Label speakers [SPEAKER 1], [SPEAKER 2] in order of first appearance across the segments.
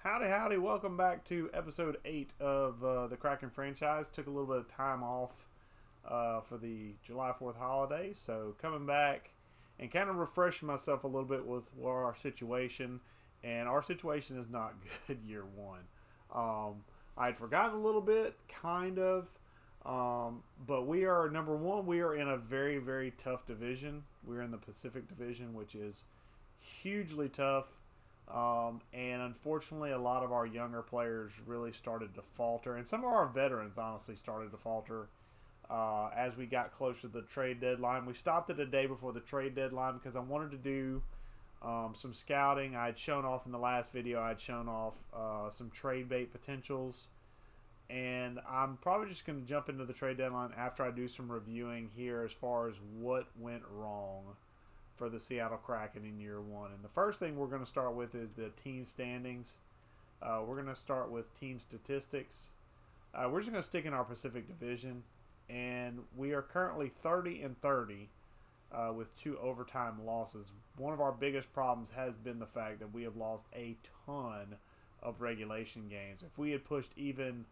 [SPEAKER 1] Howdy, howdy. Welcome back to episode 8 of the Kraken franchise. Took a little bit of time off for the July 4th holiday. So coming back and kind of refreshing myself a little bit with our situation. And our situation is not good year one. I had forgotten a little bit, kind of. But we are, number one, we are in a very, very tough division. We're in the Pacific Division, which is hugely tough. And unfortunately, a lot of our younger players really started to falter, and some of our veterans honestly started to falter as we got closer to the trade deadline. We stopped it a day before the trade deadline because I wanted to do some scouting. I had shown off in the last video, I had shown off some trade bait potentials, and I'm probably just going to jump into the trade deadline after I do some reviewing here as far as what went wrong for the Seattle Kraken in year one. And the first thing we're going to start with is the team standings. We're going to start with team statistics. We're just going to stick in our Pacific Division, and we are currently 30-30 with 2 overtime losses. One of our biggest problems has been the fact that we have lost a ton of regulation games. If we had pushed even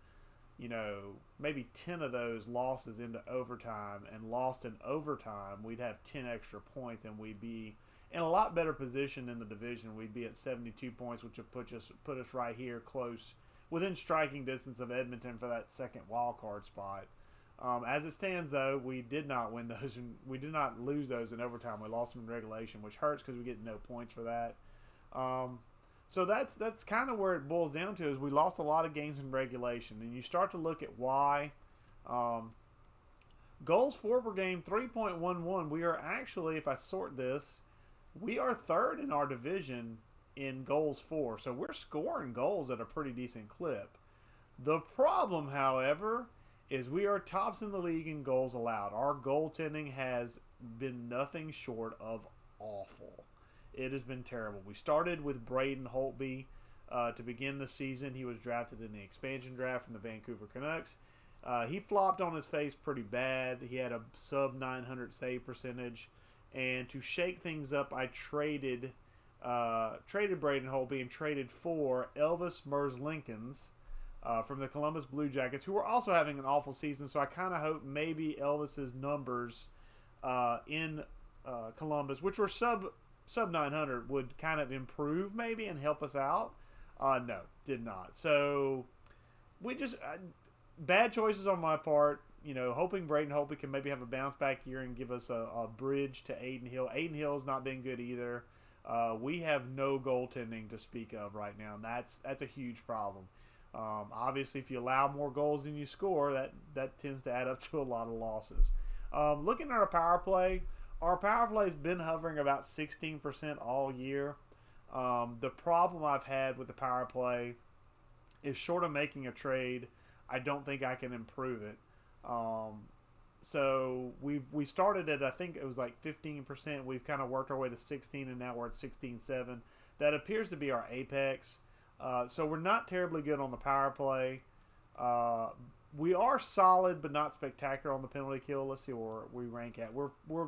[SPEAKER 1] maybe 10 of those losses into overtime and lost in overtime, we'd have 10 extra points and we'd be in a lot better position in the division. We'd be at 72 points, which would put us right here close, within striking distance of Edmonton for that second wild card spot. As it stands, though, we did not win those, and we did not lose those in overtime. We lost them in regulation, which hurts because we get no points for that. So that's kind of where it boils down to, is we lost a lot of games in regulation. And you start to look at why. Goals for per game, 3.11. We are actually, if I sort this, we are third in our division in goals for. So we're scoring goals at a pretty decent clip. The problem, however, is we are tops in the league in goals allowed. Our goaltending has been nothing short of awful. It has been terrible. We started with Braden Holtby to begin the season. He was drafted in the expansion draft from the Vancouver Canucks. He flopped on his face pretty bad. He had a sub 900 save percentage. And to shake things up, I traded Braden Holtby and traded for Elvis Merzlikins from the Columbus Blue Jackets, who were also having an awful season. So I kind of hope maybe Elvis's numbers in Columbus, which were sub 900, would kind of improve maybe and help us out. No, did not. So we just bad choices on my part. Hoping Braden Holtby can maybe have a bounce back year and give us a bridge to Aiden Hill. Aiden Hill has not been good either. We have no goaltending to speak of right now, and that's a huge problem. Obviously, if you allow more goals than you score, that tends to add up to a lot of losses. Looking at our power play. Our power play has been hovering about 16% all year. The problem I've had with the power play is, short of making a trade, I don't think I can improve it. So we started at, I think it was like 15%. We've kind of worked our way to 16, and now we're at 16.7. That appears to be our apex. So we're not terribly good on the power play. We are solid, but not spectacular on the penalty kill. Let's see where we rank at. We're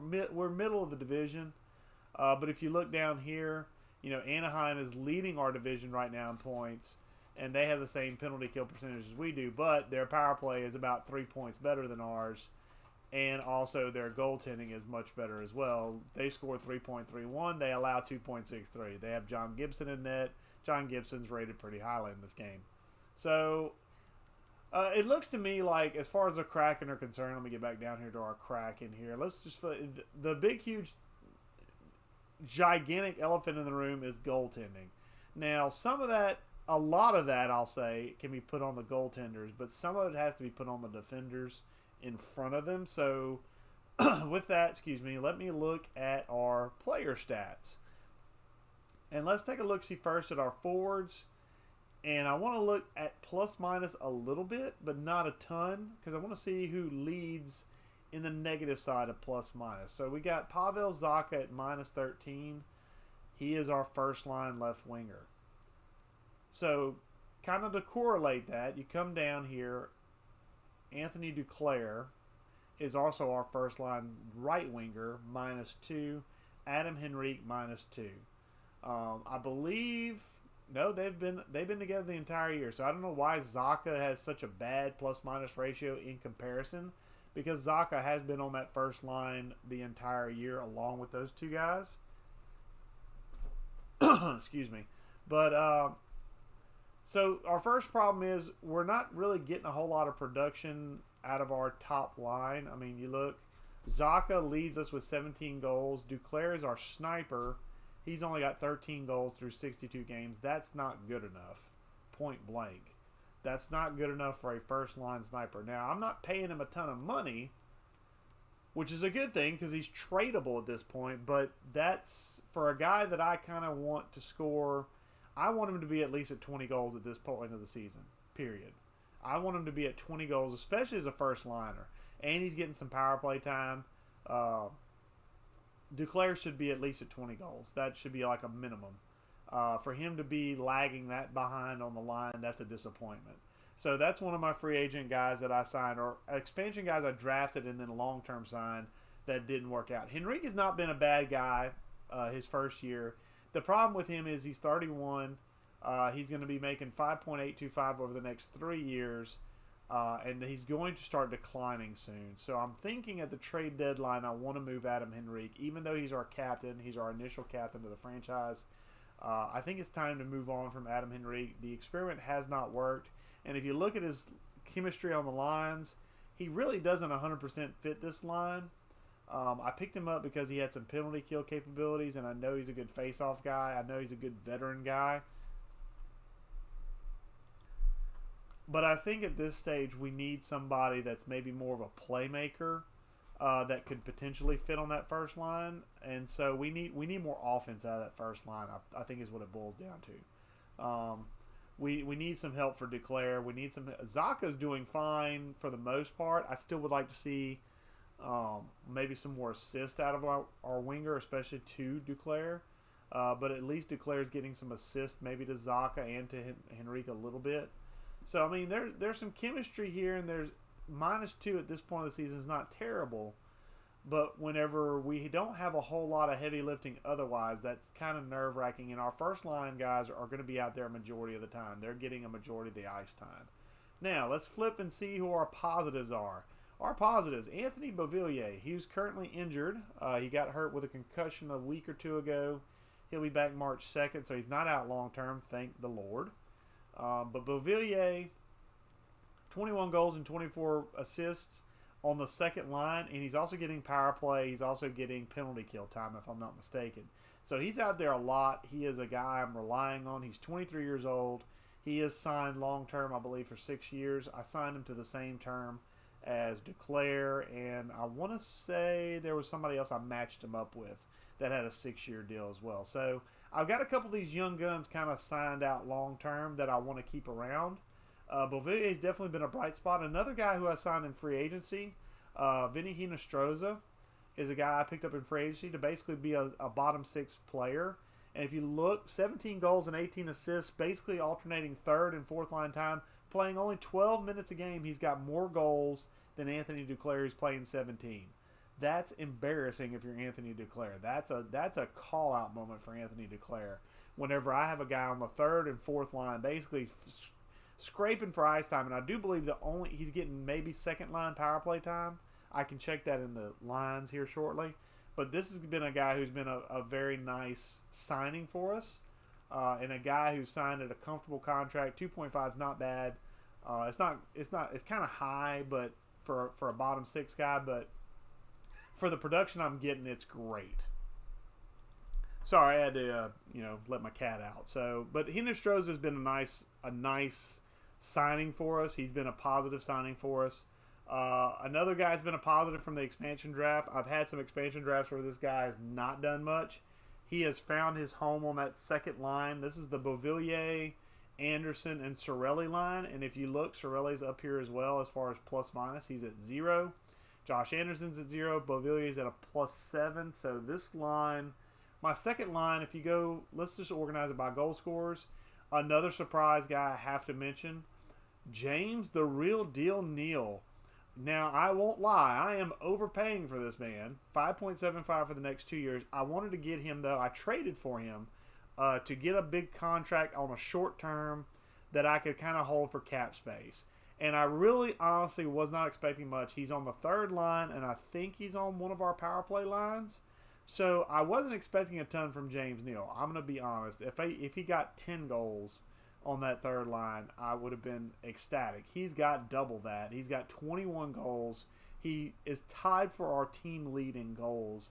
[SPEAKER 1] middle of the division, but if you look down here, Anaheim is leading our division right now in points, and they have the same penalty kill percentage as we do, but their power play is about 3 points better than ours, and also their goaltending is much better as well. They score 3.31. They allow 2.63. They have John Gibson in net. John Gibson's rated pretty highly in this game, so. It looks to me like, as far as the Kraken are concerned, let me get back down here to our Kraken here. Let's just, the big, huge, gigantic elephant in the room is goaltending. Now, a lot of that, I'll say, can be put on the goaltenders, but some of it has to be put on the defenders in front of them. So, with that, let me look at our player stats. And let's take a look-see first at our forwards. And I want to look at plus minus a little bit, but not a ton, because I want to see who leads in the negative side of plus minus. So we got Pavel Zacha at minus 13. He is our first line left winger. So kind of to correlate that, you come down here. Anthony Duclair is also our first line right winger, minus 2. Adam Henrique, minus 2. I believe No, they've been together the entire year. So I don't know why Zaka has such a bad plus minus ratio in comparison, because Zaka has been on that first line the entire year along with those two guys. Excuse me. But so our first problem is we're not really getting a whole lot of production out of our top line. I mean, you look, Zaka leads us with 17 goals. Duclair is our sniper. He's only got 13 goals through 62 games. That's not good enough, point blank. That's not good enough for a first-line sniper. Now, I'm not paying him a ton of money, which is a good thing because he's tradable at this point, but that's for a guy that I kind of want to score. I want him to be at least at 20 goals at this point of the season, period. I want him to be at 20 goals, especially as a first-liner. And he's getting some power play time. Duclair should be at least at 20 goals. That should be like a minimum. For him to be lagging that behind on the line, that's a disappointment. So that's one of my free agent guys that I signed, or expansion guys I drafted and then long-term signed that didn't work out. Henrique has not been a bad guy his first year. The problem with him is he's 31. He's going to be making $5.825 over the next 3 years. And he's going to start declining soon. So I'm thinking at the trade deadline I want to move Adam Henrique. Even though he's our captain, he's our initial captain of the franchise, I think it's time to move on from Adam Henrique. The experiment has not worked. And if you look at his chemistry on the lines, he really doesn't 100% fit this line. I picked him up because he had some penalty kill capabilities, and I know he's a good face-off guy. I know he's a good veteran guy. But I think at this stage we need somebody that's maybe more of a playmaker that could potentially fit on that first line, and so we need more offense out of that first line. I think is what it boils down to. We need some help for Duclair. We need some. Zaka's doing fine for the most part. I still would like to see maybe some more assists out of our winger, especially to Duclair. But at least Duclair's getting some assists, maybe to Zaka and to Henrique a little bit. So, I mean, there's some chemistry here, and there's -2 at this point of the season is not terrible. But whenever we don't have a whole lot of heavy lifting otherwise, that's kind of nerve-wracking. And our first-line guys are going to be out there a majority of the time. They're getting a majority of the ice time. Now, let's flip and see who our positives are. Our positives, Anthony Beauvillier. He was currently injured. He got hurt with a concussion a week or two ago. He'll be back March 2nd, so he's not out long-term, thank the Lord. But Beauvillier, 21 goals and 24 assists on the second line, and he's also getting power play. He's also getting penalty kill time, if I'm not mistaken. So he's out there a lot. He is a guy I'm relying on. He's 23 years old. He is signed long-term, I believe, for 6 years. I signed him to the same term as Duclair, and I want to say there was somebody else I matched him up with that had a 6-year deal as well. So I've got a couple of these young guns kind of signed out long-term that I want to keep around. Beauvillier's definitely been a bright spot. Another guy who I signed in free agency, Vinny Hinostroza, is a guy I picked up in free agency to basically be a bottom 6 player. And if you look, 17 goals and 18 assists, basically alternating third and fourth line time, playing only 12 minutes a game. He's got more goals than Anthony Duclair, who's playing 17. That's embarrassing if you're Anthony Duclair. That's a call-out moment for Anthony Duclair. Whenever I have a guy on the third and fourth line basically scraping for ice time, and I do believe he's getting maybe second line power play time. I can check that in the lines here shortly. But this has been a guy who's been a very nice signing for us, and a guy who signed at a comfortable contract. 2.5 is not bad. It's kind of high, but for a bottom 6 guy, but for the production I'm getting, it's great. Sorry, I had to let my cat out. So, but Hinostroza has been a nice signing for us. He's been a positive signing for us. Another guy's been a positive from the expansion draft. I've had some expansion drafts where this guy has not done much. He has found his home on that second line. This is the Beauvillier, Anderson, and Sorelli line. And if you look, Sorelli's up here as well as far as plus minus. He's at 0. Josh Anderson's at 0. Beauvillier's at a +7. So this line, my second line, if you go, let's just organize it by goal scorers. Another surprise guy I have to mention, James the Real Deal Neal. Now, I won't lie, I am overpaying for this man. $5.75 for the next 2 years. I wanted to get him, though. I traded for him to get a big contract on a short term that I could kind of hold for cap space. And I really honestly was not expecting much. He's on the third line, and I think he's on one of our power play lines. So I wasn't expecting a ton from James Neal. I'm going to be honest. If he got 10 goals on that third line, I would have been ecstatic. He's got double that. He's got 21 goals. He is tied for our team lead in goals,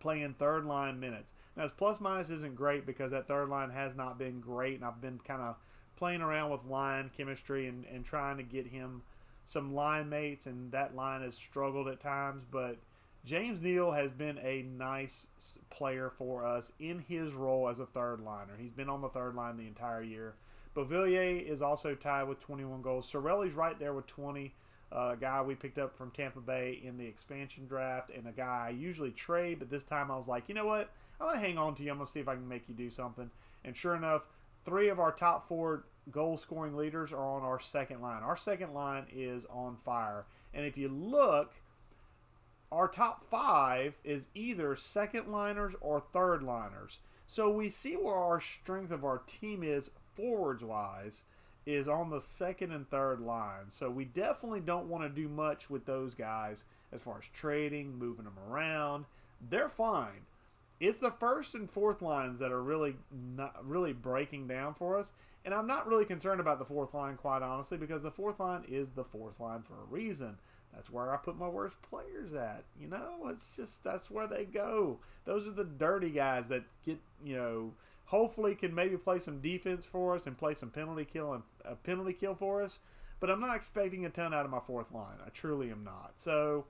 [SPEAKER 1] playing third line minutes. Now his plus minus isn't great because that third line has not been great, and I've been kind of playing around with line chemistry and trying to get him some line mates, and that line has struggled at times. But James Neal has been a nice player for us in his role as a third liner. He's been on the third line the entire year. Beauvillier is also tied with 21 goals. Sorelli's right there with 20. A guy we picked up from Tampa Bay in the expansion draft, and a guy I usually trade, but this time I was like, you know what? I'm going to hang on to you. I'm going to see if I can make you do something. And sure enough, 3 of our top 4 goal-scoring leaders are on our second line. Our second line is on fire. And if you look, our top 5 is either second liners or third liners. So we see where our strength of our team is forwards-wise is on the second and third line. So we definitely don't want to do much with those guys as far as trading, moving them around. They're fine. It's the first and fourth lines that are really breaking down for us. And I'm not really concerned about the fourth line, quite honestly, because the fourth line is the fourth line for a reason. That's where I put my worst players at. You know, it's just, that's where they go. Those are the dirty guys that get, you know, hopefully can maybe play some defense for us and play some penalty kill for us. But I'm not expecting a ton out of my fourth line. I truly am not. So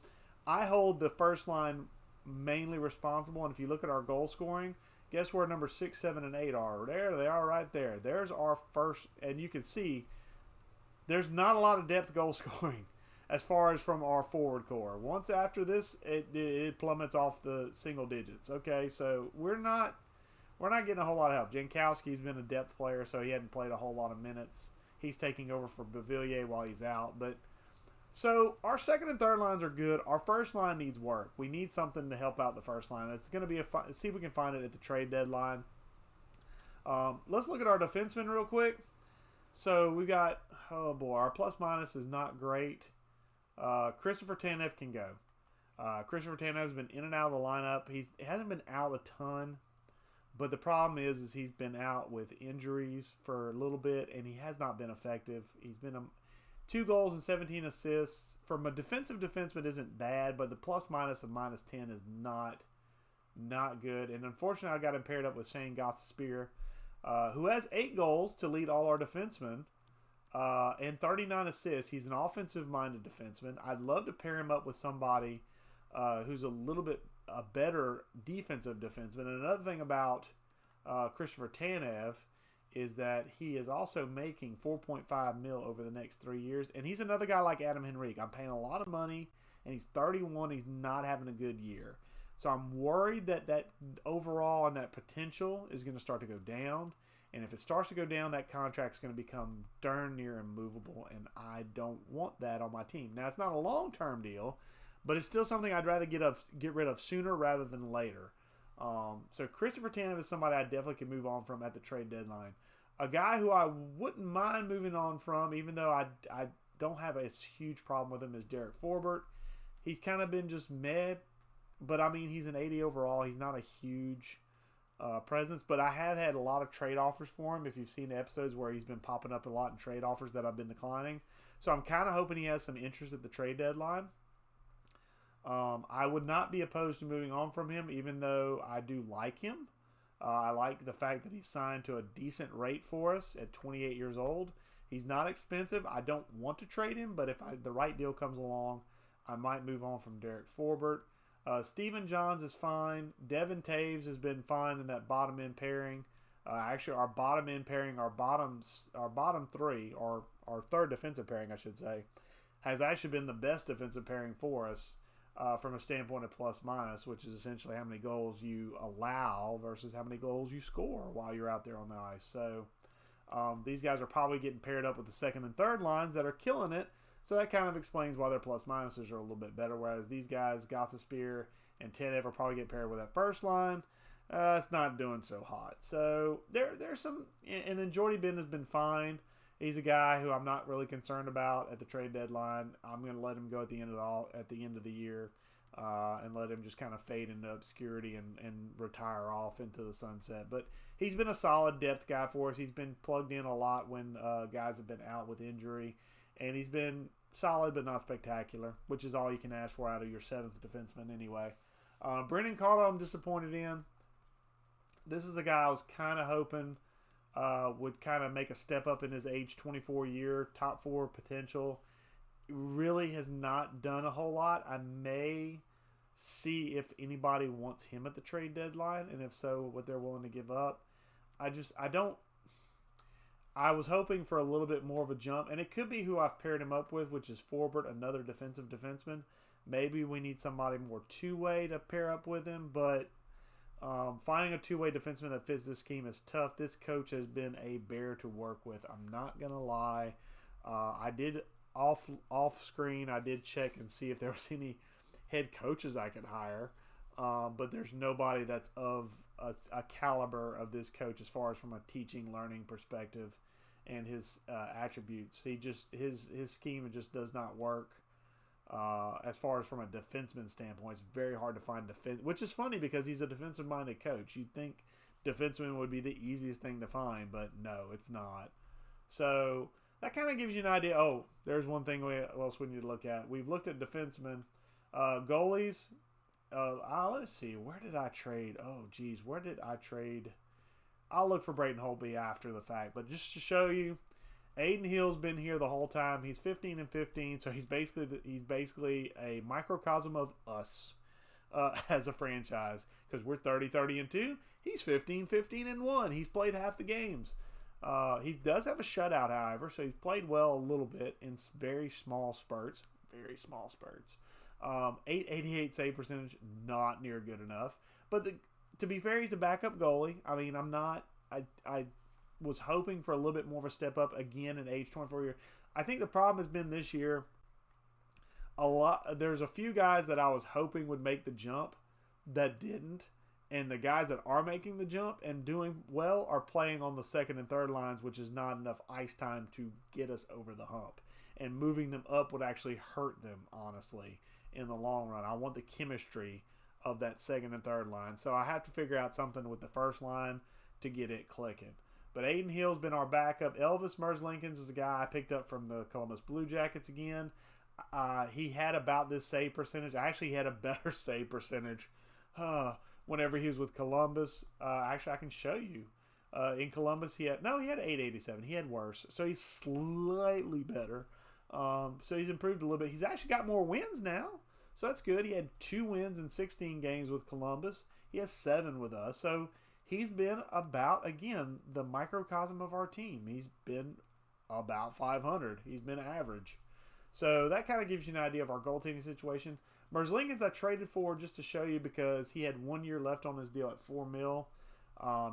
[SPEAKER 1] I hold the first line mainly responsible. And if you look at our goal scoring, guess where number 6, 7, and 8 are? There they are right there. There's our first, and you can see there's not a lot of depth goal scoring as far as from our forward core. Once after this, it plummets off the single digits. Okay, so we're not getting a whole lot of help. Jankowski's been a depth player, so he hadn't played a whole lot of minutes. He's taking over for Beauvillier while he's out. But so our second and third lines are good. Our first line needs work. We need something to help out the first line. It's going to be see if we can find it at the trade deadline. Let's look at our defensemen real quick. So we got, oh boy, our plus minus is not great. Christopher Tanev can go. Christopher Tanev's been in and out of the lineup. He hasn't been out a ton, but the problem is he's been out with injuries for a little bit, and he has not been effective. He's been 2 goals and 17 assists. From a defensive defenseman isn't bad, but the plus minus of -10 is not good. And unfortunately, I got him paired up with Shane Gothtspear, who has 8 goals to lead all our defensemen. And 39 assists. He's an offensive-minded defenseman. I'd love to pair him up with somebody who's a little bit a better defensive defenseman. And another thing about Christopher Tanev is that he is also making $4.5 million over the next 3 years. And he's another guy like Adam Henrique. I'm paying a lot of money, and he's 31. He's not having a good year. So I'm worried that overall and that potential is going to start to go down. And if it starts to go down, that contract's going to become darn near immovable, and I don't want that on my team. Now, it's not a long-term deal, but it's still something I'd rather get rid of sooner rather than later. So Christopher Tanev is somebody I definitely can move on from at the trade deadline. A guy who I wouldn't mind moving on from, even though I don't have a huge problem with him, is Derek Forbert. He's kind of been just meh, but I mean, he's an 80 overall. He's not a huge presence, but I have had a lot of trade offers for him. If you've seen the episodes where he's been popping up a lot in trade offers that I've been declining, so I'm kind of hoping he has some interest at the trade deadline. I would not be opposed to moving on from him, even though I do like him. I like the fact that he's signed to a decent rate for us at 28 years old. He's not expensive. I don't want to trade him, but if the right deal comes along, I might move on from Derek Forbert. Steven Johns is fine. Devin Taves has been fine in that bottom end pairing. Actually, our bottom end pairing, our bottom 3, or our third defensive pairing, I should say, has actually been the best defensive pairing for us from a standpoint of plus minus, which is essentially how many goals you allow versus how many goals you score while you're out there on the ice. So these guys are probably getting paired up with the second and third lines that are killing it. So that kind of explains why their plus minuses are a little bit better, whereas these guys, Gothtspear and Tanev, are probably getting paired with that first line. it's not doing so hot. So there's some, and then Jordy Ben has been fine. He's a guy who I'm not really concerned about at the trade deadline. I'm going to let him go at the end of the year, and let him just kind of fade into obscurity and retire off into the sunset. But he's been a solid depth guy for us. He's been plugged in a lot when guys have been out with injury, and he's been solid but not spectacular, which is all you can ask for out of your seventh defenseman anyway. Brendan Carlo, I'm disappointed in. This is a guy I was kind of hoping would kind of make a step up in his age 24 year, top 4 potential. Really has not done a whole lot. I may see if anybody wants him at the trade deadline, and if so, what they're willing to give up. I was hoping for a little bit more of a jump, and it could be who I've paired him up with, which is Forbert, another defensive defenseman. Maybe we need somebody more two-way to pair up with him, but finding a two-way defenseman that fits this scheme is tough. This coach has been a bear to work with. I'm not going to lie. I did off screen, I did check and see if there was any head coaches I could hire, but there's nobody that's of a caliber of this coach as far as from a teaching, learning perspective and his attributes. His scheme just does not work. As far as from a defenseman standpoint, it's very hard to find defense, which is funny because he's a defensive-minded coach. You'd think defenseman would be the easiest thing to find, but no, it's not. So that kind of gives you an idea. Oh, there's one thing else we need to look at. We've looked at defensemen. Goalies. Let's see. Where did I trade? Oh, geez. Where did I trade? I'll look for Brayden Holtby after the fact. But just to show you, Aiden Hill's been here the whole time. He's 15-15, so he's basically a microcosm of us as a franchise, because we're 30-30-2. He's 15-15-1. He's played half the games. He does have a shutout, however, so he's played well a little bit in very small spurts. Very small spurts. 888 save percentage, not near good enough. But to be fair, he's a backup goalie. I mean, I was hoping for a little bit more of a step up again at age 24 year. I think the problem has been this year, there's a few guys that I was hoping would make the jump that didn't. And the guys that are making the jump and doing well are playing on the second and third lines, which is not enough ice time to get us over the hump. And moving them up would actually hurt them, honestly, in the long run. I want the chemistry of that second and third line. So I have to figure out something with the first line to get it clicking. But Aiden Hill's been our backup. Elvis Merzlikins is a guy I picked up from the Columbus Blue Jackets again. He had about this save percentage. I actually had a better save percentage whenever he was with Columbus. Actually, I can show you. In Columbus, he had 887. He had worse. So he's slightly better. So he's improved a little bit. He's actually got more wins now. So that's good. He had 2 wins in 16 games with Columbus. He has 7 with us. So he's been about, again, the microcosm of our team. He's been about 500. He's been average. So that kind of gives you an idea of our goaltending situation. Merzlikins I traded for just to show you because he had 1 year left on his deal at $4 million.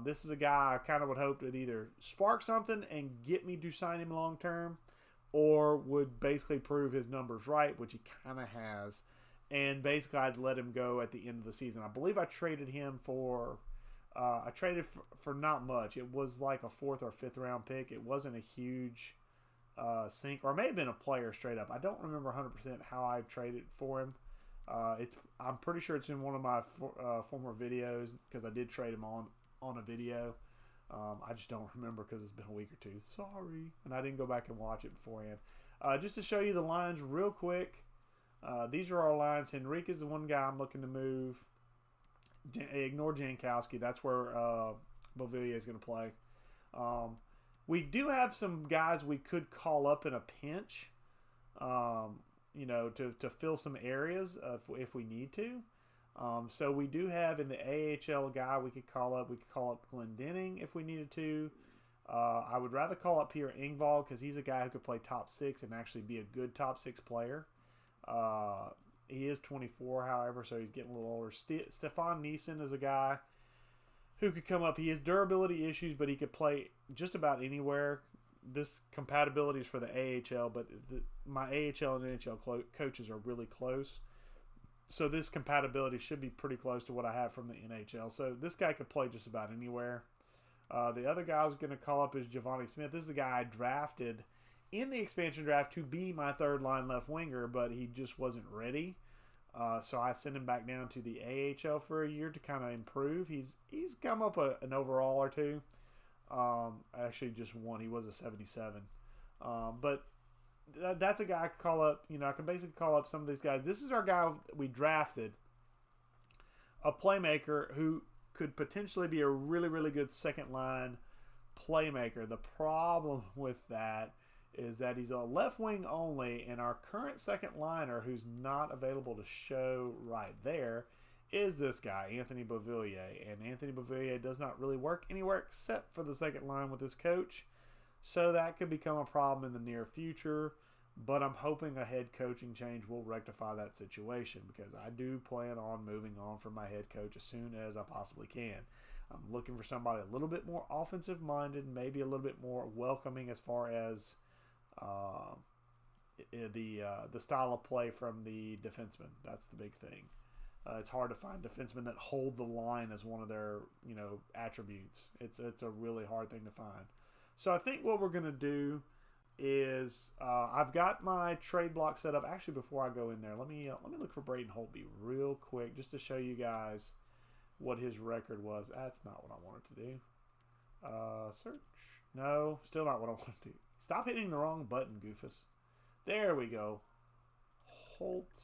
[SPEAKER 1] This is a guy I kind of would hope would either spark something and get me to sign him long term, or would basically prove his numbers right, which he kind of has. And basically I'd let him go at the end of the season. I believe I traded him for for not much. It was like a 4th or 5th round pick. It wasn't a huge sink, or it may have been a player straight up. I don't remember 100% how I traded for him. I'm pretty sure it's in one of my former videos, because I did trade him on a video. I just don't remember because it's been a week or two. Sorry. And I didn't go back and watch it beforehand. Just to show you the lines real quick. These are our lines. Henrique is the one guy I'm looking to move. Ignore Jankowski. That's where Beauvillier is going to play. We do have some guys we could call up in a pinch, to fill some areas if we need to. So we do have in the AHL guy we could call up. We could call up Glendening if we needed to. I would rather call up Pierre Engvall because he's a guy who could play top 6 and actually be a good top 6 player. He is 24, however, so he's getting a little older. Stefan Neeson is a guy who could come up. He has durability issues, but he could play just about anywhere. This compatibility is for the AHL, but my AHL and NHL coaches are really close. So this compatibility should be pretty close to what I have from the NHL. So this guy could play just about anywhere. The other guy I was going to call up is Giovanni Smith. This is the guy I drafted in the expansion draft to be my third line left winger, but he just wasn't ready. So I sent him back down to the AHL for a year to kind of improve. He's come up an overall or two. Actually, just one. He was a 77. But that's a guy I could call up. I can basically call up some of these guys. This is our guy we drafted, a playmaker who could potentially be a really, really good second line playmaker. The problem with that is that he's a left wing only, and our current second liner, who's not available to show right there, is this guy, Anthony Beauvillier. And Anthony Beauvillier does not really work anywhere except for the second line with his coach. So that could become a problem in the near future. But I'm hoping a head coaching change will rectify that situation, because I do plan on moving on from my head coach as soon as I possibly can. I'm looking for somebody a little bit more offensive minded, maybe a little bit more welcoming as far as the style of play from the defenseman. That's the big thing. It's hard to find defensemen that hold the line as one of their attributes. It's a really hard thing to find. So I think what we're gonna do is I've got my trade block set up. Actually, before I go in there, let me look for Braden Holtby real quick just to show you guys what his record was. That's not what I wanted to do. Search. No, still not what I want to do. Stop hitting the wrong button, Goofus. There we go. Holt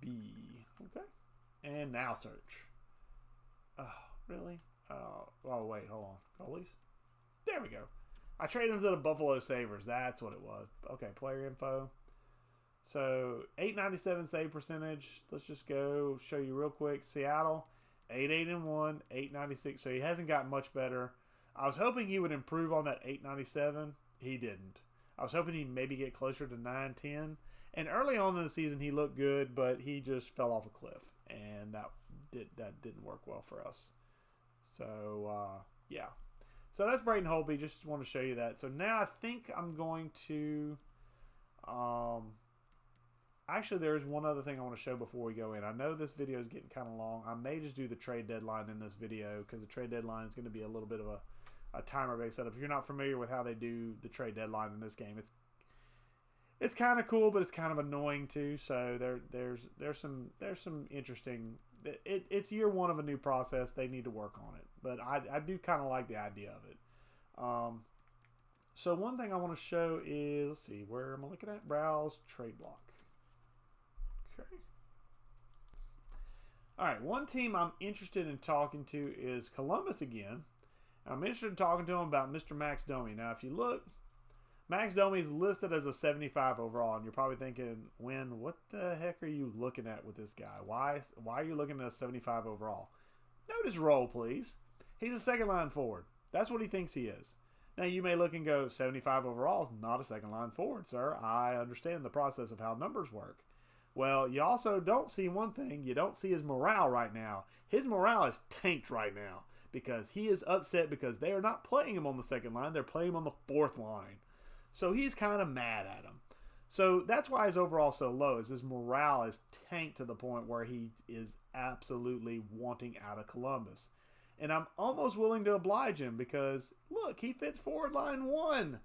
[SPEAKER 1] B. Okay. And now search. Oh, really? Oh, wait, hold on. Goalies? There we go. I traded him to the Buffalo Sabres. That's what it was. Okay, player info. So, 897 save percentage. Let's just go show you real quick. Seattle, 8-8-1, 896. So, he hasn't gotten much better. I was hoping he would improve on that 897. He didn't. I was hoping he'd maybe get closer to 910. And early on in the season, he looked good, but he just fell off a cliff. And that didn't work well for us. So, yeah. So that's Braden Holtby. Just want to show you that. So now I think I'm going to... actually, there's one other thing I want to show before we go in. I know this video is getting kind of long. I may just do the trade deadline in this video, because the trade deadline is going to be a little bit of a timer-based setup. If you're not familiar with how they do the trade deadline in this game, it's kind of cool, but it's kind of annoying too. So there's some interesting... It's year one of a new process. They need to work on it. But I do kind of like the idea of it. So one thing I want to show is, let's see, where am I looking at? Browse trade block. Okay. All right, one team I'm interested in talking to is Columbus again. I'm interested in talking to them about Mr. Max Domi. Now, if you look, Max Domi is listed as a 75 overall, and you're probably thinking, what the heck are you looking at with this guy? Why are you looking at a 75 overall? Note his role, please. He's a second line forward. That's what he thinks he is. Now, you may look and go, 75 overall is not a second line forward, sir. I understand the process of how numbers work. Well, you also don't see one thing. You don't see his morale right now. His morale is tanked right now because he is upset because they are not playing him on the second line. They're playing him on the fourth line. So he's kind of mad at him. So that's why his overall so low, is his morale is tanked to the point where he is absolutely wanting out of Columbus. And I'm almost willing to oblige him because, look, he fits forward line 1.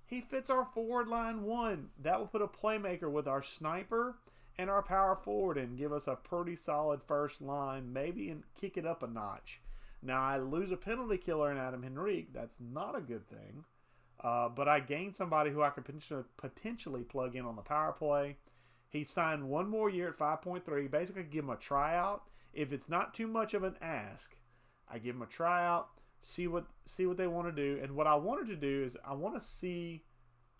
[SPEAKER 1] He fits our forward line 1. That will put a playmaker with our sniper and our power forward and give us a pretty solid first line, maybe, and kick it up a notch. Now, I lose a penalty killer in Adam Henrique. That's not a good thing. But I gained somebody who I could potentially plug in on the power play. He signed 1 more year at 5.3. Basically, give him a tryout. If it's not too much of an ask, I give him a tryout, see what they want to do. And what I wanted to do is I want to see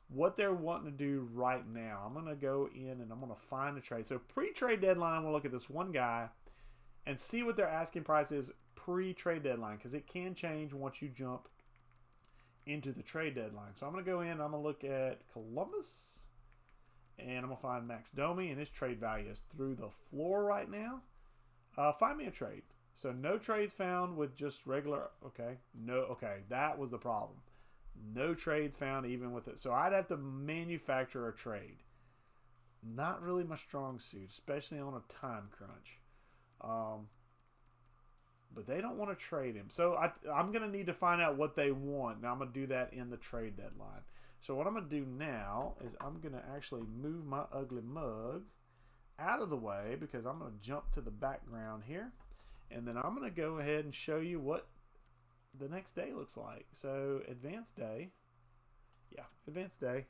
[SPEAKER 1] what they're wanting to do right now. I'm going to go in and I'm going to find a trade. So pre-trade deadline, we'll look at this one guy and see what their asking price is pre-trade deadline, because it can change once you jump into the trade deadline. So I'm going to go in, I'm going to look at Columbus, and I'm going to find Max Domi, and his trade value is through the floor right now. Find me a trade. So no trades found with just regular, that was the problem. No trades found even with it. So I'd have to manufacture a trade. Not really my strong suit, especially on a time crunch. But they don't want to trade him. So I'm going to need to find out what they want. Now I'm going to do that in the trade deadline. So what I'm going to do now is I'm going to actually move my ugly mug out of the way because I'm going to jump to the background here. And then I'm going to go ahead and show you what the next day looks like. So advanced day. Yeah, advanced day.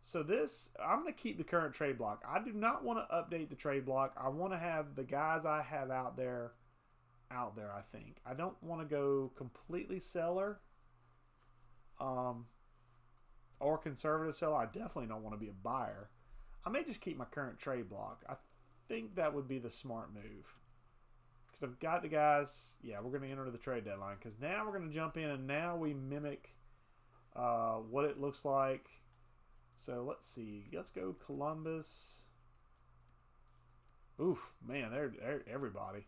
[SPEAKER 1] So this, I'm going to keep the current trade block. I do not want to update the trade block. I want to have the guys I have out there, I think. I don't want to go completely seller or conservative seller. I definitely don't want to be a buyer. I may just keep my current trade block. I think that would be the smart move. Because I've got the guys, yeah, we're going to enter the trade deadline. Because now we're going to jump in and now we mimic what it looks like. So let's see. Let's go Columbus. Oof, man, they're everybody.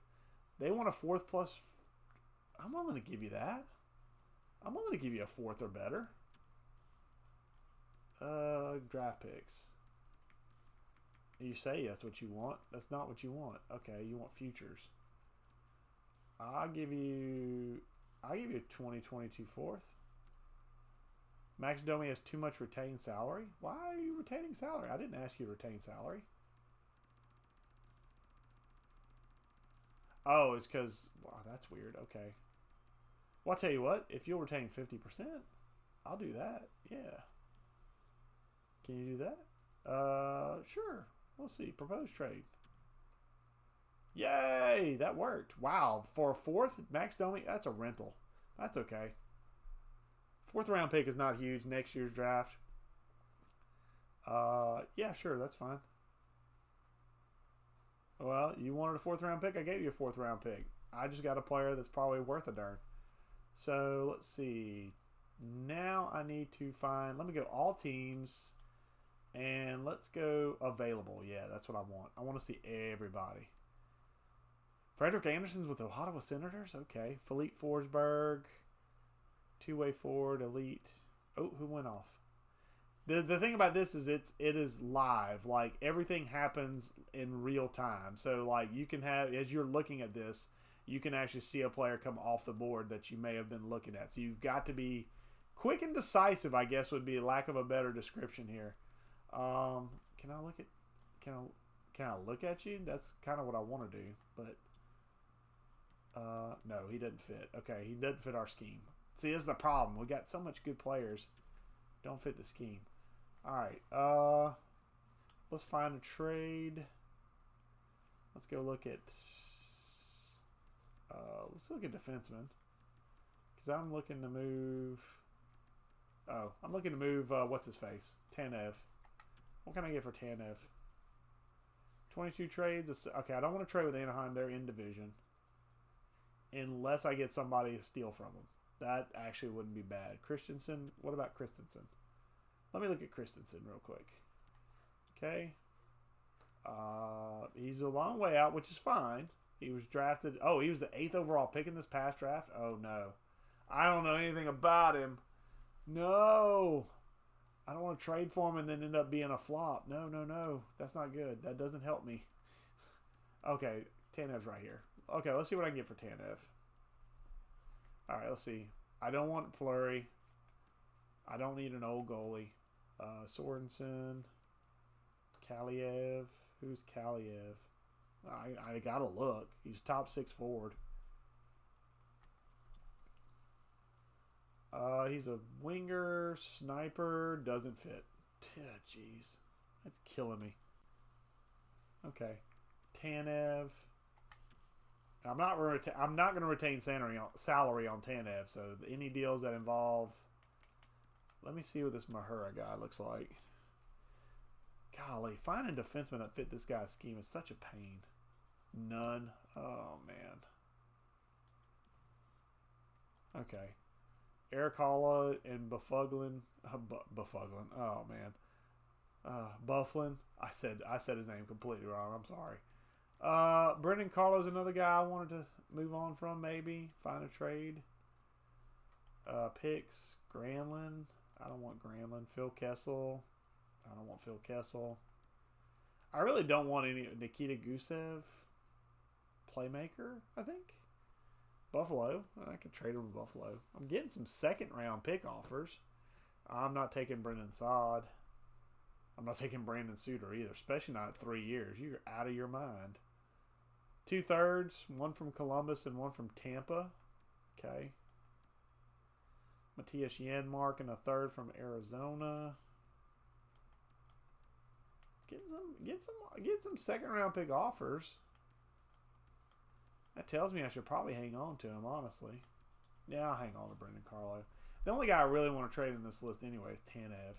[SPEAKER 1] They want a fourth plus. I'm willing to give you that. I'm willing to give you a fourth or better. Draft picks. You say that's what you want. That's not what you want. Okay, you want futures. I'll give you a 2022 fourth. Max Domi has too much retained salary. Why are you retaining salary? I didn't ask you to retain salary. Oh, it's because... Wow, that's weird. Okay. Well, I'll tell you what. If you'll retain 50%, I'll do that. Yeah. Can you do that? Sure. We'll see. Proposed trade. Yay! That worked. Wow. For a fourth, Max Domi, that's a rental. That's okay. Fourth round pick is not huge. Next year's draft. Yeah, sure. That's fine. Well, you wanted a fourth round pick? I gave you a fourth round pick. I just got a player that's probably worth a darn. So, let's see. Now I need to find... Let me go all teams. And let's go available. Yeah, that's what I want. I want to see everybody. Frederick Anderson's with the Ottawa Senators? Okay. Philippe Forsberg. Two-way forward, elite. Oh, who went off? The thing about this is it is live. Like, everything happens in real time. So, like, you can have, as you're looking at this, you can actually see a player come off the board that you may have been looking at. So, you've got to be quick and decisive, I guess, would be a lack of a better description here. Can I look at you? That's kind of what I want to do, but no, he doesn't fit. Okay, he doesn't fit our scheme. See, this is the problem. We got so much good players. Don't fit the scheme. All right. Let's find a trade. Let's go look at defensemen. Because I'm looking to move... Oh, I'm looking to move, what's his face? Tanev. What can I get for Tanev? 22 trades. Okay, I don't want to trade with Anaheim. They're in division. Unless I get somebody to steal from them. That actually wouldn't be bad. Christensen. What about Christensen? Let me look at Christensen real quick. Okay. He's a long way out, which is fine. He was drafted. Oh, he was the 8th overall pick in this past draft? Oh, no. I don't know anything about him. No. I don't want to trade for him and then end up being a flop. No, no, no. That's not good. That doesn't help me. Okay. Tanev's right here. Okay, let's see what I can get for Tanev. All right, let's see. I don't want Fleury. I don't need an old goalie. Sorensen. Kaliev. Who's Kaliev? I got to look. He's top 6 forward. He's a winger, sniper, doesn't fit. Jeez. That's killing me. Okay. Tanev. I'm not going to retain salary on Tanev, so any deals that involve... Let me see what this Mahura guy looks like. Golly, finding defensemen that fit this guy's scheme is such a pain. None. Oh, man. Okay. Eric Holla and Bufflin. Bufflin. Oh, man. Bufflin. I said his name completely wrong. I'm sorry. Brendan Carlo's another guy I wanted to move on from, maybe. Find a trade. Picks. Granlund. I don't want Granlund. Phil Kessel. I don't want Phil Kessel. I really don't want any Nikita Gusev. Playmaker, I think. Buffalo. I could trade him to Buffalo. I'm getting some second round pick offers. I'm not taking Brendan Saad. I'm not taking Brandon Suter either, especially not 3 years. You're out of your mind. 2/3, one from Columbus and one from Tampa. Okay. Matthias Janmark and a third from Arizona. Get some second round pick offers. That tells me I should probably hang on to him, honestly. Yeah, I'll hang on to Brendan Carlo. The only guy I really want to trade in this list anyway is Tanev.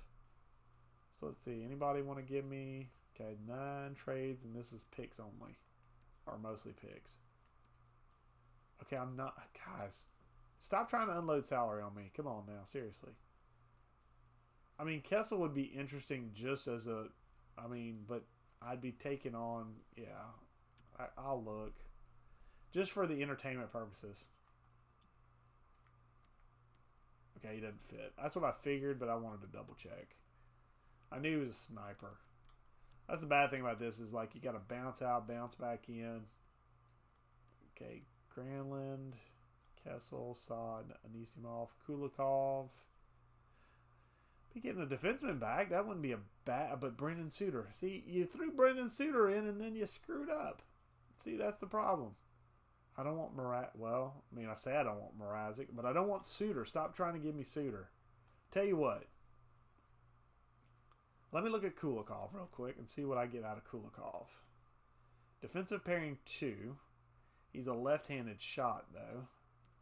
[SPEAKER 1] So let's see. Anybody want to give me... Okay, 9 trades, and this is picks only. Or mostly picks. Okay, I'm not... Guys, stop trying to unload salary on me. Come on now, seriously. I mean, Kessel would be interesting just as a... I mean, but I'd be taking on... Yeah, I'll look. Just for the entertainment purposes. Okay, he doesn't fit. That's what I figured, but I wanted to double check. I knew he was a sniper. That's the bad thing about this is like you got to bounce out, bounce back in. Okay, Granlund, Kessel, Saad, Anisimov, Kulikov. Be getting a defenseman back. That wouldn't be a bad. But Brendan Suter. See, you threw Brendan Suter in and then you screwed up. See, that's the problem. I don't want Well, I mean, I say I don't want Mrazek, but I don't want Suter. Stop trying to give me Suter. Tell you what. Let me look at Kulikov real quick and see what I get out of Kulikov. Defensive pairing 2. He's a left-handed shot, though.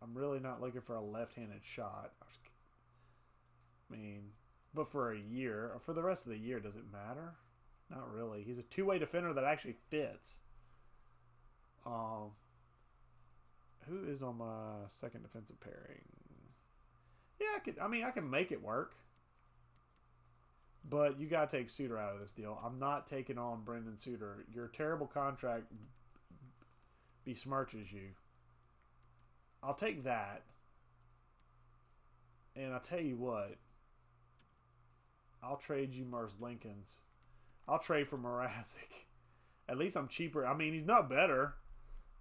[SPEAKER 1] I'm really not looking for a left-handed shot. I mean, but for a year, or for the rest of the year, does it matter? Not really. He's a two-way defender that actually fits. Who is on my second defensive pairing? Yeah, I can make it work. But you got to take Suter out of this deal. I'm not taking on Brendan Suter. Your terrible contract besmirches you. I'll take that. And I'll tell you what. I'll trade you Lincolns. I'll trade for Mrazek. At least I'm cheaper. I mean, he's not better.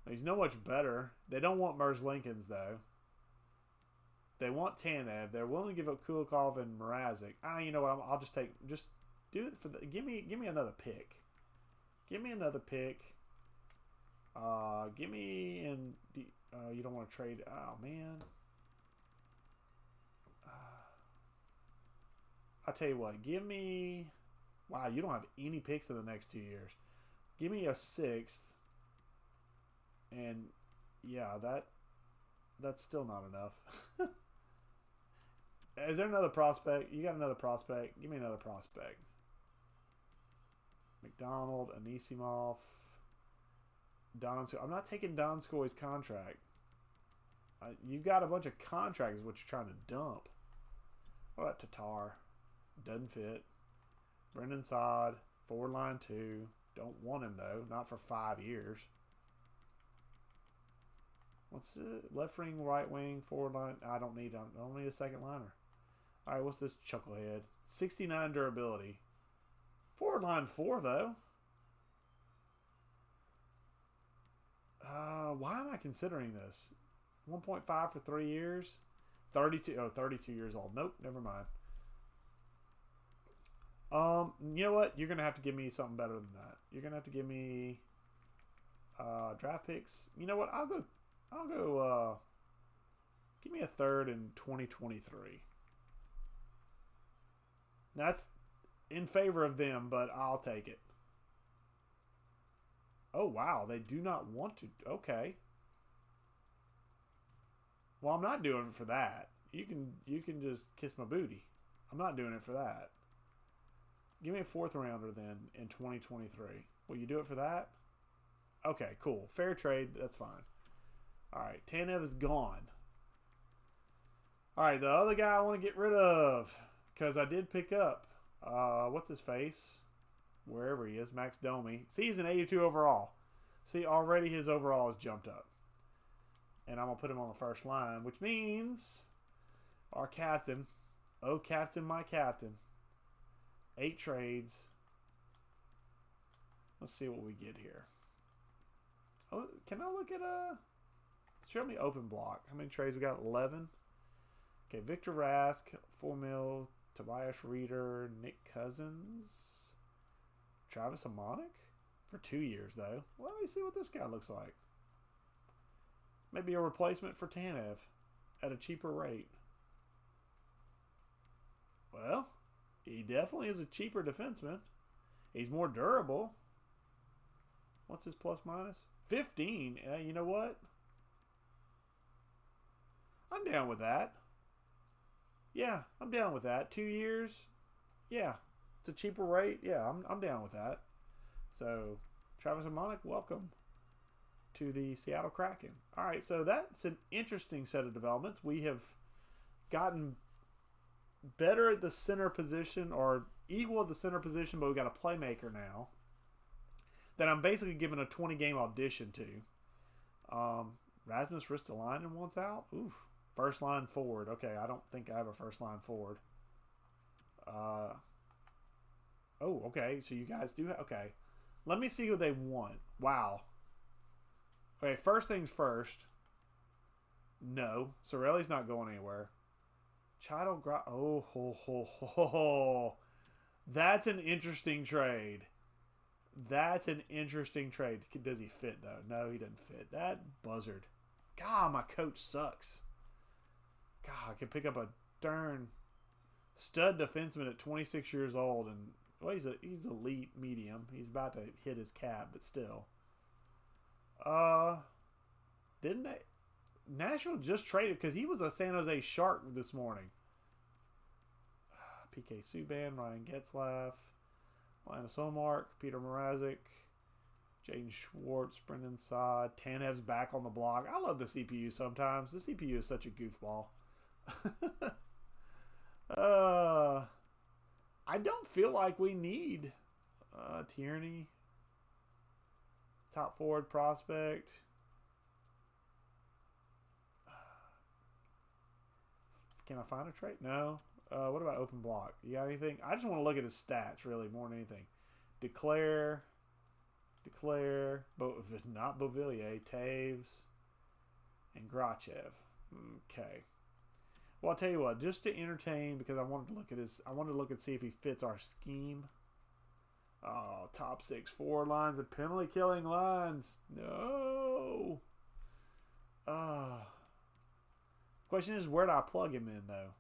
[SPEAKER 1] He's no much better. They don't want Lincolns though. They want Tanev. They're willing to give up Kulikov and Mrazek. You know what? I'll just do it for the. Give me another pick. Give me another pick. Give me and you don't want to trade. Oh man. I'll tell you what. Give me. Wow, you don't have any picks in the next 2 years. Give me a 6th. And yeah, that's still not enough. Is there another prospect? You got another prospect? Give me another prospect. McDonald, Anisimov, Donskoy. I'm not taking Donskoy's contract. You got a bunch of contracts is what you're trying to dump. What about Tatar? Doesn't fit. Brendan Saad, forward line 2. Don't want him though. Not for 5 years. What's it? Left wing, right wing, forward line. I don't need a second liner. All right, what's this chucklehead? 69 durability. Forward line 4 though. Why am I considering this? 1.5 for 3 years. 32 years old. Nope, never mind. You know what? You're gonna have to give me something better than that. You're gonna have to give me draft picks. You know what? I'll go give me a 3rd in 2023. That's in favor of them, but I'll take it. Oh wow, they do not want to. Okay. Well, I'm not doing it for that. You can just kiss my booty. I'm not doing it for that. Give me a 4th rounder then in 2023. Will you do it for that? Okay, cool. Fair trade. That's fine. All right, Tanev is gone. All right, the other guy I want to get rid of because I did pick up, what's his face? Wherever he is, Max Domi. See, he's an 82 overall. See, already his overall has jumped up. And I'm going to put him on the first line, which means our captain, Oh, captain, my captain. 8 trades. Let's see what we get here. Oh, can I look at show me open block. How many trades we got? 11. Okay, Victor Rask, 4 mil. Tobias Reeder, Nick Cousins, Travis Hamonic for 2 years though. Let me see what this guy looks like. Maybe a replacement for Tanev at a cheaper rate. Well, he definitely is a cheaper defenseman. He's more durable. What's his plus minus? 15. You know what? I'm down with that. Yeah, I'm down with that. 2 years. Yeah, it's a cheaper rate. Yeah, I'm down with that. So, Travis Hamonic, welcome to the Seattle Kraken. All right, so that's an interesting set of developments. We have gotten better at the center position, or equal at the center position, but we've got a playmaker now that I'm basically giving a 20-game audition to. Rasmus Ristolainen wants out. Oof. First line forward. Okay, I don't think I have a first line forward. Oh, okay. So you guys do have... Okay. Let me see who they want. Wow. Okay, first things first. No. Sorelli's not going anywhere. Oh. That's an interesting trade. That's an interesting trade. Does he fit, though? No, he doesn't fit. That buzzard. God, my coach sucks. God, I can pick up a darn stud defenseman at 26 years old, and well, he's elite medium. He's about to hit his cap, but still. Didn't they? Nashville just traded because he was a San Jose Shark this morning. PK Subban, Ryan Getzlaff, Linus Omark, Peter Mrazek, Jaden Schwartz, Brendan Saad, Tanev's back on the block. I love the CPU sometimes. The CPU is such a goofball. I don't feel like we need Tierney, top forward prospect. Can I find a trade? No. What about open block? You got anything? I just want to look at his stats really more than anything. Declare, but not Beauvillier, Taves, and Grachev. Okay. Well, I'll tell you what, just to entertain, because I wanted to look at and see if he fits our scheme. Oh, top 6 forward lines and penalty killing lines. No. Question is, where do I plug him in, though?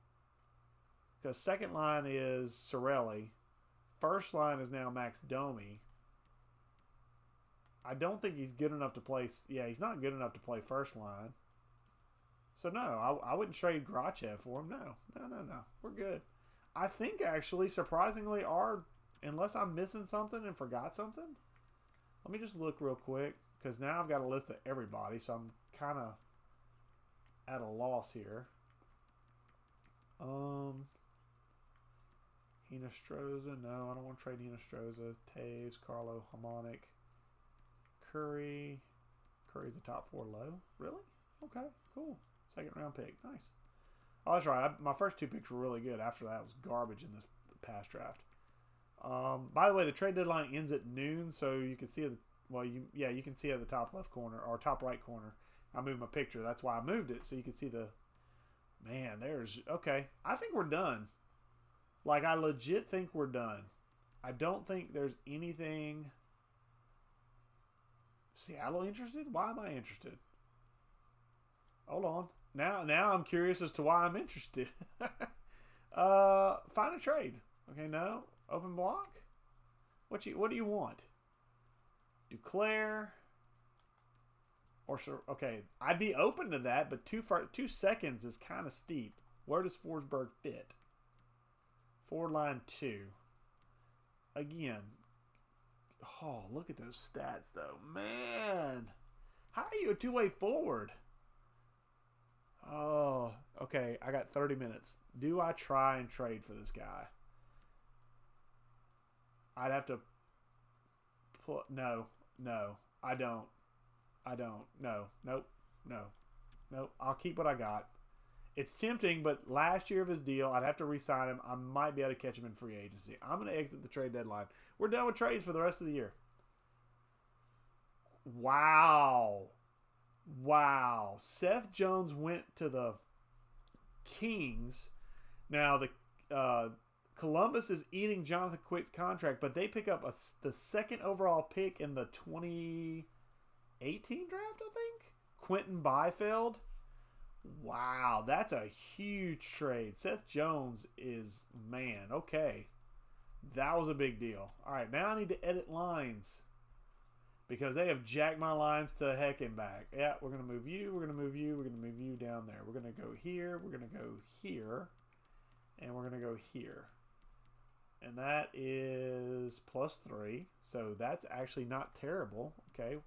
[SPEAKER 1] Because second line is Sorelli. First line is now Max Domi. I don't think he's good enough to play. Yeah, he's not good enough to play first line. So, no, I wouldn't trade Grachev for him. No. We're good. I think, actually, surprisingly, unless I'm missing something and forgot something. Let me just look real quick, because now I've got a list of everybody, so I'm kind of at a loss here. Hinostroza, no, I don't want to trade Hinostroza. Taves, Carlo, Hamonic, Curry's a top 4 low. Really? Okay, cool. Second round pick. Nice. Oh, that's right. My first 2 picks were really good. After that, it was garbage in this past draft. By the way, the trade deadline ends at noon, so you can see you can see at the top left corner or top right corner. I moved my picture. That's why I moved it, so you can see the. Man, okay. I think we're done. Like, I legit think we're done. I don't think there's anything. Seattle interested? Why am I interested? Hold on. Now I'm curious as to why I'm interested. Find a trade. Okay, no. Open block? What do you want? Duclair? Okay, I'd be open to that, but 2 seconds is kind of steep. Where does Forsberg fit? Forward line 2. Again. Oh, look at those stats, though. Man. How are you a 2-way forward? Oh, okay. I got 30 minutes. Do I try and trade for this guy? I'd have to put... No. I don't. No. Nope. I'll keep what I got. It's tempting, but last year of his deal, I'd have to re-sign him. I might be able to catch him in free agency. I'm going to exit the trade deadline. We're done with trades for the rest of the year. Wow. Wow. Seth Jones went to the Kings. Now, the Columbus is eating Jonathan Quick's contract, but they pick up the second overall pick in the 2018 draft, I think. Quentin Byfield. Wow, that's a huge trade. Seth Jones is, man, okay. That was a big deal. All right, now I need to edit lines because they have jacked my lines to heck and back. Yeah, we're going to move you. We're going to move you. We're going to move you down there. We're going to go here. We're going to go here. And we're going to go here. And that is +3. So that's actually not terrible. Okay.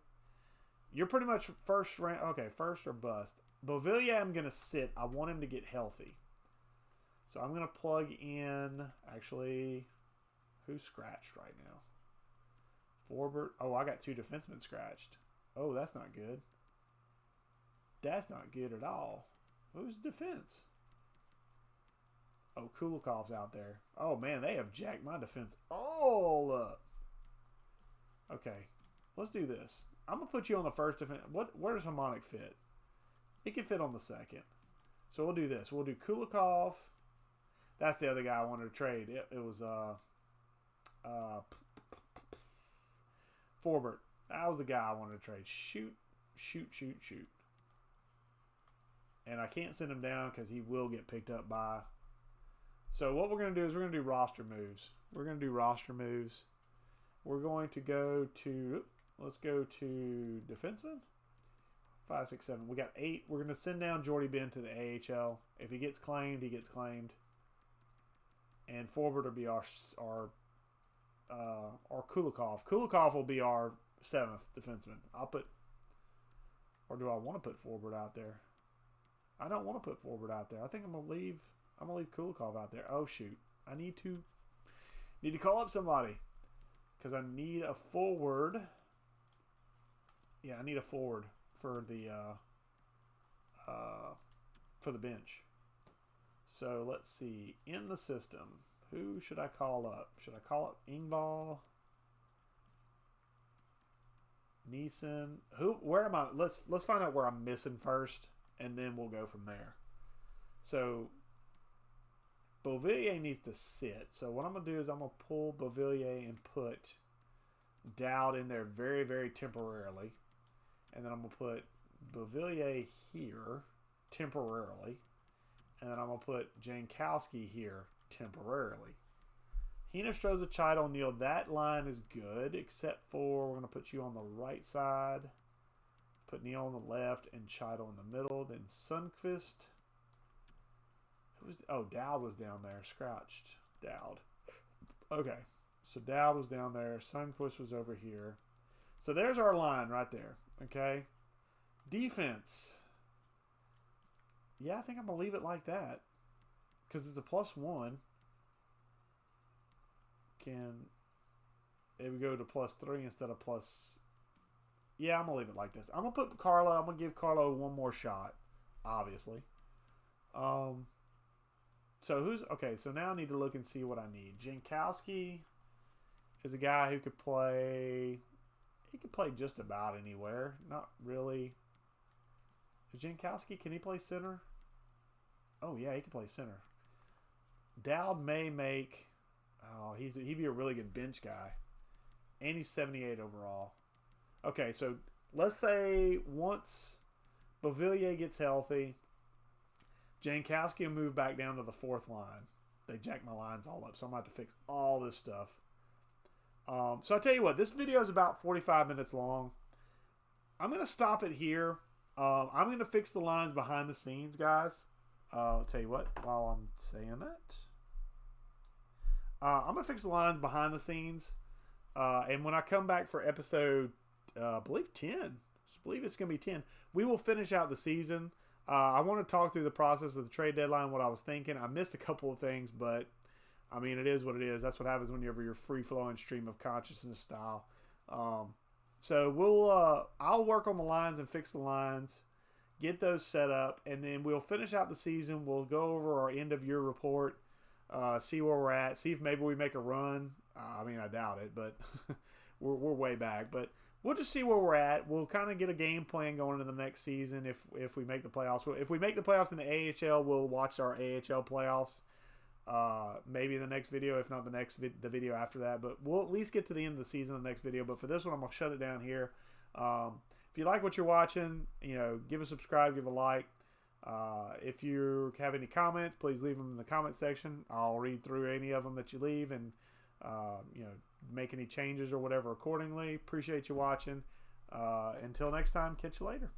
[SPEAKER 1] You're pretty much first rank. Okay, first or bust. Beauvillier, I'm going to sit. I want him to get healthy. So I'm going to plug in, actually, who's scratched right now? Forbert. Oh, I got 2 defensemen scratched. Oh, that's not good. That's not good at all. Who's defense? Oh, Kulikov's out there. Oh, man, they have jacked my defense all up. Okay, let's do this. I'm going to put you on the first defense. Where does Harmonic fit? It can fit on the second. So we'll do this. We'll do Kulikov. That's the other guy I wanted to trade. It was Forbert. That was the guy I wanted to trade. Shoot. And I can't send him down because he will get picked up by. So what we're going to do is we're going to do roster moves. We're going to go to, let's go to defenseman. 5, 6, 7. We got 8. We're going to send down Jordy Ben to the AHL. If he gets claimed, he gets claimed. And Forbert will be our Kulikov. Kulikov will be our 7th defenseman. Or do I want to put Forbert out there? I don't want to put Forbert out there. I think I'm gonna leave Kulikov out there. Oh shoot. I need to call up somebody. Because I need a forward. Yeah, I need a forward for the bench. So let's see. In the system, who should I call up? Should I call up Ingval? Neeson? Where am I? Let's find out where I'm missing first, and then we'll go from there. So Beauvillier needs to sit. So what I'm gonna do is I'm gonna pull Beauvillier and put Dowd in there very, very temporarily. And then I'm going to put Beauvillier here temporarily. And then I'm going to put Jankowski here temporarily. Hinostroza, Chida, O'Neal. That line is good, except for we're going to put you on the right side. Put Neal on the left and Chida in the middle. Then Sundqvist. Dowd was down there. Scratched Dowd. Okay. So Dowd was down there. Sundqvist was over here. So there's our line right there. Okay. Defense. Yeah, I think I'm going to leave it like that. Because it's a +1. It would go to +3 instead of plus. Yeah, I'm going to leave it like this. I'm going to put Carlo. I'm going to give Carlo one more shot. Obviously. So now I need to look and see what I need. Jankowski is a guy who could play. He could play just about anywhere. Not really. Is Jankowski, can he play center? Oh, yeah, he can play center. Dowd may make. Oh, he'd be a really good bench guy. And he's 78 overall. Okay, so let's say once Beauvillier gets healthy, Jankowski will move back down to the 4th line. They jacked my lines all up, so I'm going to have to fix all this stuff. So I tell you what, this video is about 45 minutes long. I'm going to stop it here. I'm going to fix the lines behind the scenes, guys. I'll tell you what, while I'm saying that. I'm going to fix the lines behind the scenes. And when I come back for episode, I believe 10. I believe it's going to be 10. We will finish out the season. I want to talk through the process of the trade deadline, what I was thinking. I missed a couple of things, but I mean, it is what it is. That's what happens whenever you're free-flowing stream of consciousness style. So I'll work on the lines and fix the lines, get those set up, and then we'll finish out the season. We'll go over our end of year report, see where we're at, see if maybe we make a run. I mean, I doubt it, but we're way back. But we'll just see where we're at. We'll kind of get a game plan going into the next season if we make the playoffs. If we make the playoffs in the AHL, we'll watch our AHL playoffs. Maybe in the next video, if not the video after that. But we'll at least get to the end of the season in the next video. But for this one, I'm gonna shut it down here. If you like what you're watching, give a subscribe, give a like. If you have any comments, please leave them in the comment section. I'll read through any of them that you leave and make any changes or whatever accordingly. Appreciate you watching. Until next time, catch you later.